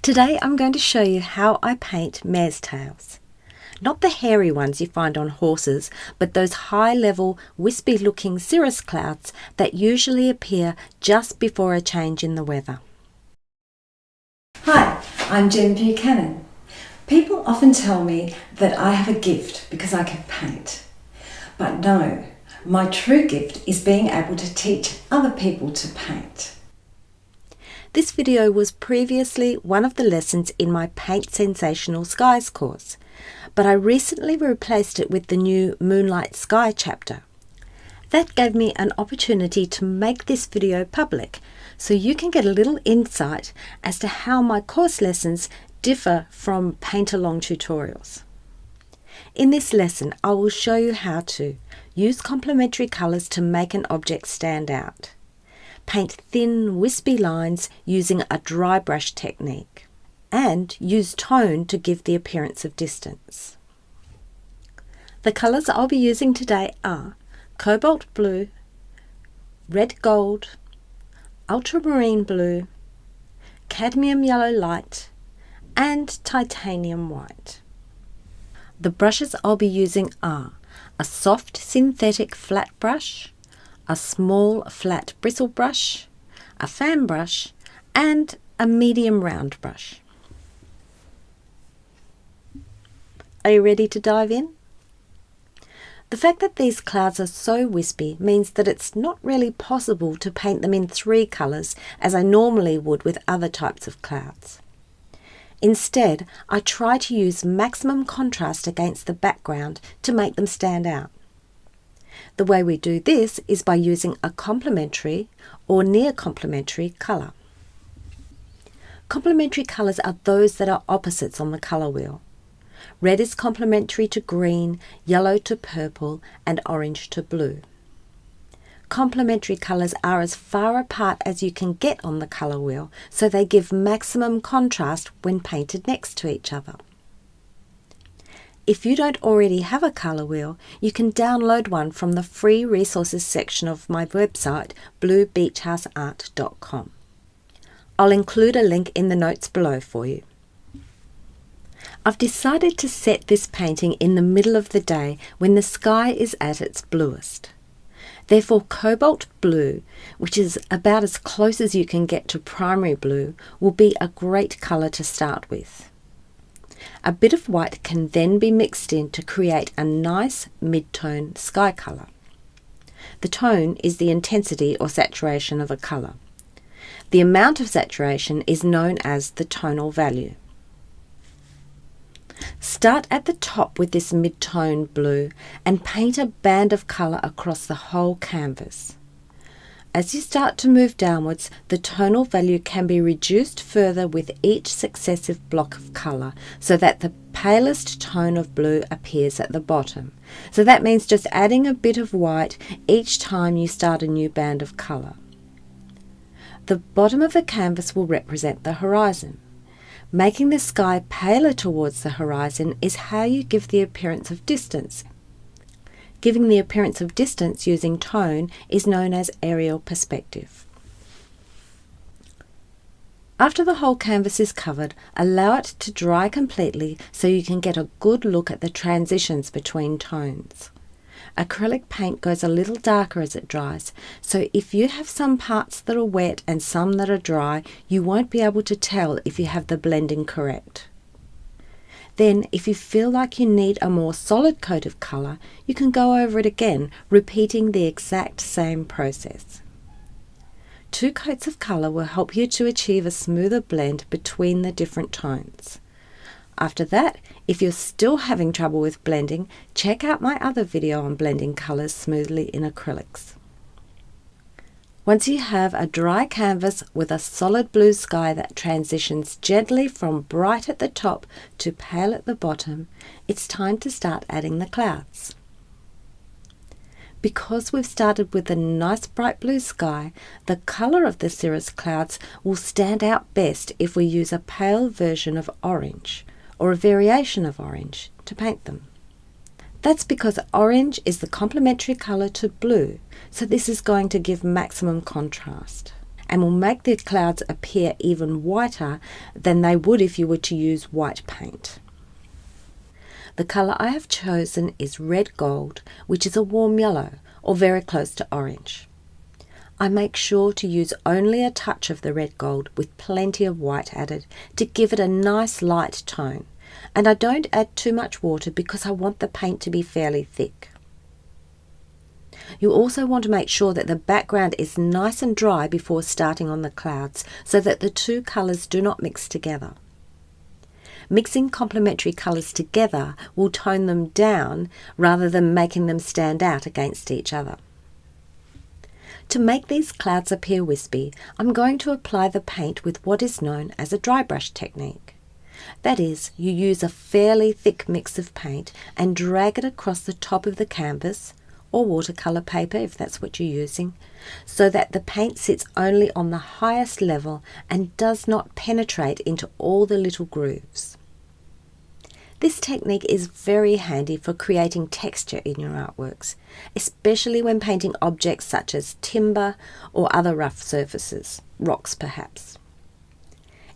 Today I'm going to show you how I paint mare's tails. Not the hairy ones you find on horses, but those high-level, wispy-looking cirrus clouds that usually appear just before a change in the weather. Hi, I'm Jen Buchanan. People often tell me that I have a gift because I can paint. But no, my true gift is being able to teach other people to paint. This video was previously one of the lessons in my Paint Sensational Skies course, but I recently replaced it with the new Moonlight Sky chapter. That gave me an opportunity to make this video public, so you can get a little insight as to how my course lessons differ from paint-along tutorials. In this lesson, I will show you how to use complementary colours to make an object stand out, paint thin, wispy lines using a dry brush technique, and use tone to give the appearance of distance. The colours I'll be using today are cobalt blue, red gold, ultramarine blue, cadmium yellow light, and titanium white. The brushes I'll be using are a soft synthetic flat brush, a small flat bristle brush, a fan brush, and a medium round brush. Are you ready to dive in? The fact that these clouds are so wispy means that it's not really possible to paint them in 3 colours as I normally would with other types of clouds. Instead, I try to use maximum contrast against the background to make them stand out. The way we do this is by using a complementary or near complementary colour. Complementary colours are those that are opposites on the colour wheel. Red is complementary to green, yellow to purple, and orange to blue. Complementary colours are as far apart as you can get on the colour wheel, so they give maximum contrast when painted next to each other. If you don't already have a colour wheel, you can download one from the free resources section of my website, bluebeachhouseart.com. I'll include a link in the notes below for you. I've decided to set this painting in the middle of the day when the sky is at its bluest. Therefore, cobalt blue, which is about as close as you can get to primary blue, will be a great colour to start with. A bit of white can then be mixed in to create a nice mid-tone sky colour. The tone is the intensity or saturation of a colour. The amount of saturation is known as the tonal value. Start at the top with this mid-tone blue and paint a band of colour across the whole canvas. As you start to move downwards, the tonal value can be reduced further with each successive block of colour so that the palest tone of blue appears at the bottom. So that means just adding a bit of white each time you start a new band of colour. The bottom of the canvas will represent the horizon. Making the sky paler towards the horizon is how you give the appearance of distance. Giving the appearance of distance using tone is known as aerial perspective. After the whole canvas is covered, allow it to dry completely so you can get a good look at the transitions between tones. Acrylic paint goes a little darker as it dries, so if you have some parts that are wet and some that are dry, you won't be able to tell if you have the blending correct. Then, if you feel like you need a more solid coat of colour, you can go over it again, repeating the exact same process. 2 coats of colour will help you to achieve a smoother blend between the different tones. After that, if you're still having trouble with blending, check out my other video on blending colours smoothly in acrylics. Once you have a dry canvas with a solid blue sky that transitions gently from bright at the top to pale at the bottom, it's time to start adding the clouds. Because we've started with a nice bright blue sky, the colour of the cirrus clouds will stand out best if we use a pale version of orange, or a variation of orange, to paint them. That's because orange is the complementary colour to blue, so this is going to give maximum contrast. and will make the clouds appear even whiter than they would if you were to use white paint. The colour I have chosen is red gold, which is a warm yellow or very close to orange. I make sure to use only a touch of the red gold with plenty of white added to give it a nice light tone, and I don't add too much water because I want the paint to be fairly thick. You also want to make sure that the background is nice and dry before starting on the clouds so that the two colours do not mix together. Mixing complementary colours together will tone them down rather than making them stand out against each other. To make these clouds appear wispy, I'm going to apply the paint with what is known as a dry brush technique. That is, you use a fairly thick mix of paint and drag it across the top of the canvas, or watercolour paper if that's what you're using, so that the paint sits only on the highest level and does not penetrate into all the little grooves. This technique is very handy for creating texture in your artworks, especially when painting objects such as timber or other rough surfaces, rocks perhaps.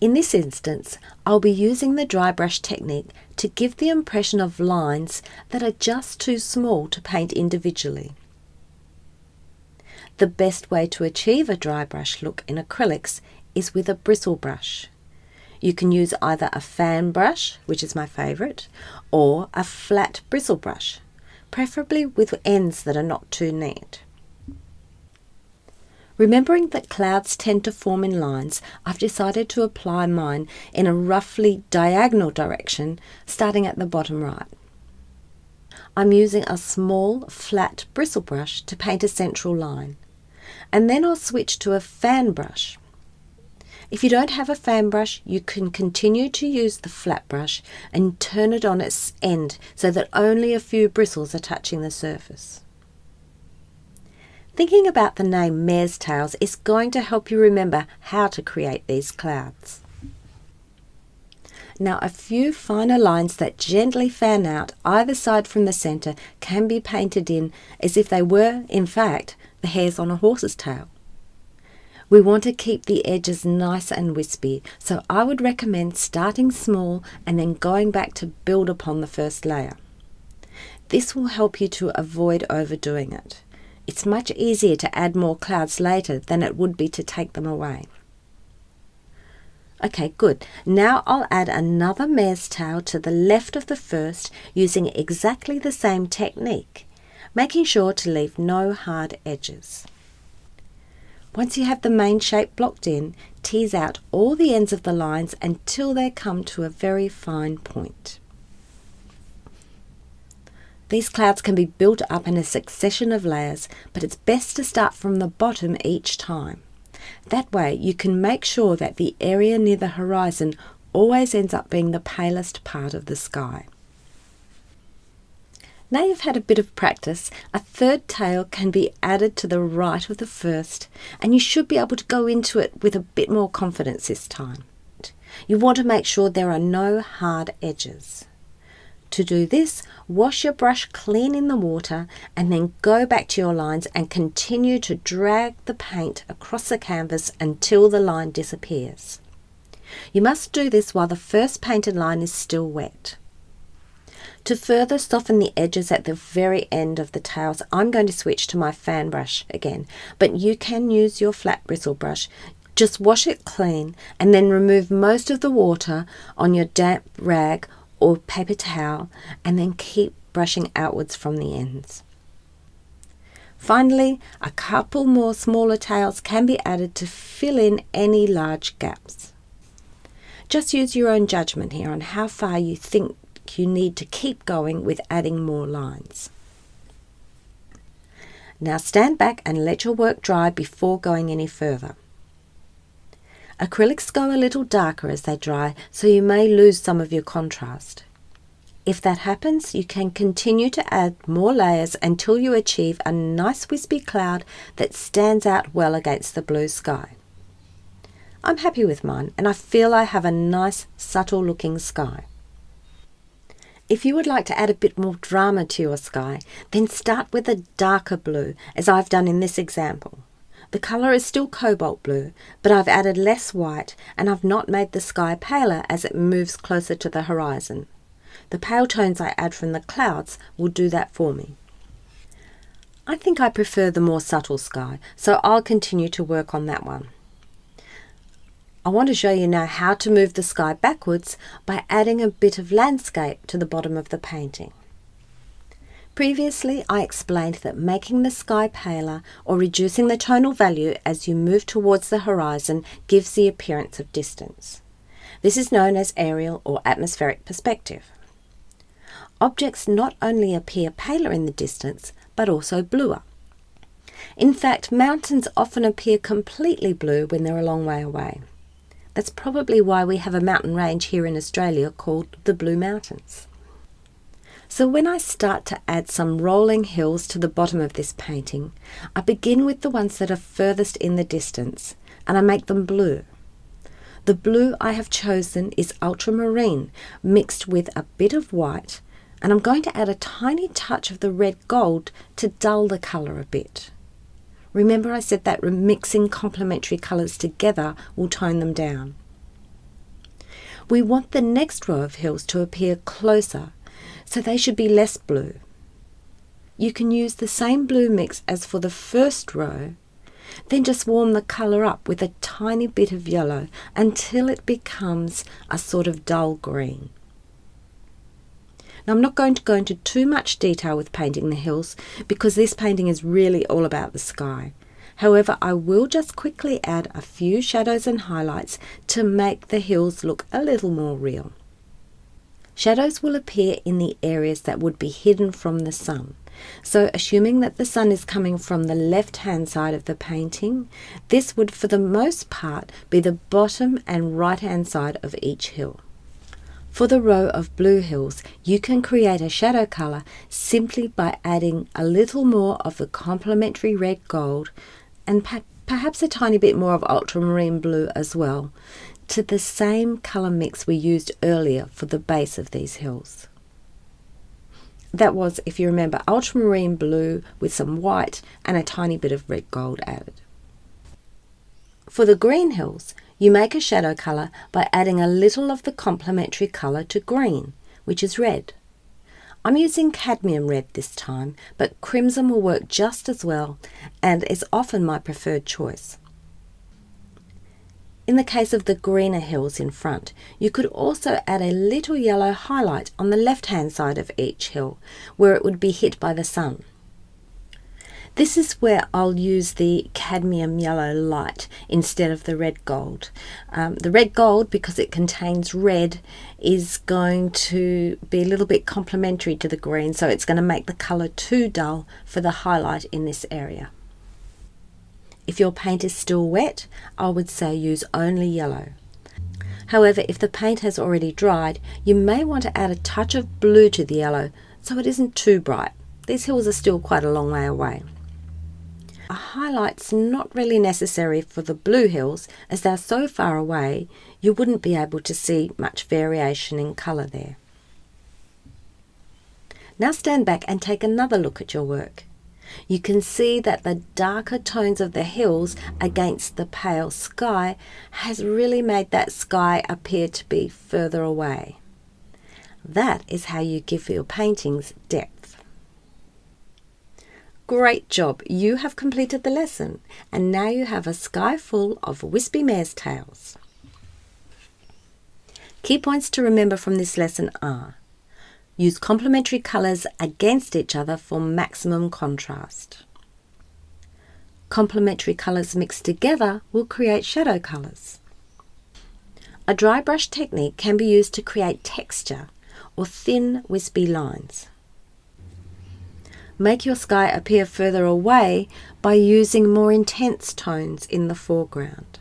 In this instance, I'll be using the dry brush technique to give the impression of lines that are just too small to paint individually. The best way to achieve a dry brush look in acrylics is with a bristle brush. You can use either a fan brush, which is my favourite, or a flat bristle brush, preferably with ends that are not too neat. Remembering that clouds tend to form in lines, I've decided to apply mine in a roughly diagonal direction, starting at the bottom right. I'm using a small, flat bristle brush to paint a central line, and then I'll switch to a fan brush. If you don't have a fan brush, you can continue to use the flat brush and turn it on its end so that only a few bristles are touching the surface. Thinking about the name Mare's Tails is going to help you remember how to create these clouds. Now, a few finer lines that gently fan out either side from the centre can be painted in as if they were, in fact, the hairs on a horse's tail. We want to keep the edges nice and wispy, so I would recommend starting small and then going back to build upon the first layer. This will help you to avoid overdoing it. It's much easier to add more clouds later than it would be to take them away. Okay, good. Now I'll add another mare's tail to the left of the first using exactly the same technique, making sure to leave no hard edges. Once you have the main shape blocked in, tease out all the ends of the lines until they come to a very fine point. These clouds can be built up in a succession of layers, but it's best to start from the bottom each time. That way you can make sure that the area near the horizon always ends up being the palest part of the sky. Now you've had a bit of practice, a third tail can be added to the right of the first, and you should be able to go into it with a bit more confidence this time. You want to make sure there are no hard edges. To do this, wash your brush clean in the water and then go back to your lines and continue to drag the paint across the canvas until the line disappears. You must do this while the first painted line is still wet. To further soften the edges at the very end of the tails, I'm going to switch to my fan brush again, but you can use your flat bristle brush. Just wash it clean and then remove most of the water on your damp rag or paper towel and then keep brushing outwards from the ends. Finally, a couple more smaller tails can be added to fill in any large gaps. Just use your own judgment here on how far you think you need to keep going with adding more lines. Now stand back and let your work dry before going any further. Acrylics go a little darker as they dry, so you may lose some of your contrast. If that happens, you can continue to add more layers until you achieve a nice wispy cloud that stands out well against the blue sky. I'm happy with mine, and I feel I have a nice, subtle looking sky. If you would like to add a bit more drama to your sky, then start with a darker blue, as I've done in this example. The colour is still cobalt blue, but I've added less white and I've not made the sky paler as it moves closer to the horizon. The pale tones I add from the clouds will do that for me. I think I prefer the more subtle sky, so I'll continue to work on that one. I want to show you now how to move the sky backwards by adding a bit of landscape to the bottom of the painting. Previously, I explained that making the sky paler or reducing the tonal value as you move towards the horizon gives the appearance of distance. This is known as aerial or atmospheric perspective. Objects not only appear paler in the distance, but also bluer. In fact, mountains often appear completely blue when they're a long way away. That's probably why we have a mountain range here in Australia called the Blue Mountains. So when I start to add some rolling hills to the bottom of this painting, I begin with the ones that are furthest in the distance, and I make them blue. The blue I have chosen is ultramarine, mixed with a bit of white, and I'm going to add a tiny touch of the red gold to dull the colour a bit. Remember I said that mixing complementary colours together will tone them down. We want the next row of hills to appear closer, so they should be less blue. You can use the same blue mix as for the first row, then just warm the colour up with a tiny bit of yellow until it becomes a sort of dull green. Now, I'm not going to go into too much detail with painting the hills because this painting is really all about the sky. However, I will just quickly add a few shadows and highlights to make the hills look a little more real. Shadows will appear in the areas that would be hidden from the sun. So assuming that the sun is coming from the left-hand side of the painting, this would for the most part be the bottom and right-hand side of each hill. For the row of blue hills, you can create a shadow colour simply by adding a little more of the complementary red gold and perhaps a tiny bit more of ultramarine blue as well to the same colour mix we used earlier for the base of these hills. That was, if you remember, ultramarine blue with some white and a tiny bit of red gold added. For the green hills, you make a shadow colour by adding a little of the complementary colour to green, which is red. I'm using cadmium red this time, but crimson will work just as well and is often my preferred choice. In the case of the greener hills in front, you could also add a little yellow highlight on the left-hand side of each hill, where it would be hit by the sun. This is where I'll use the cadmium yellow light instead of the red gold. The red gold, because it contains red, is going to be a little bit complementary to the green, so it's going to make the colour too dull for the highlight in this area. If your paint is still wet, I would say use only yellow. However, if the paint has already dried, you may want to add a touch of blue to the yellow so it isn't too bright. These hills are still quite a long way away. A highlight's not really necessary for the blue hills as they're so far away you wouldn't be able to see much variation in colour there. Now stand back and take another look at your work. You can see that the darker tones of the hills against the pale sky has really made that sky appear to be further away. That is how you give your paintings depth. Great job, you have completed the lesson, and now you have a sky full of wispy mare's tails. Key points to remember from this lesson are: use complementary colours against each other for maximum contrast. Complementary colours mixed together will create shadow colours. A dry brush technique can be used to create texture or thin wispy lines. Make your sky appear further away by using more intense tones in the foreground.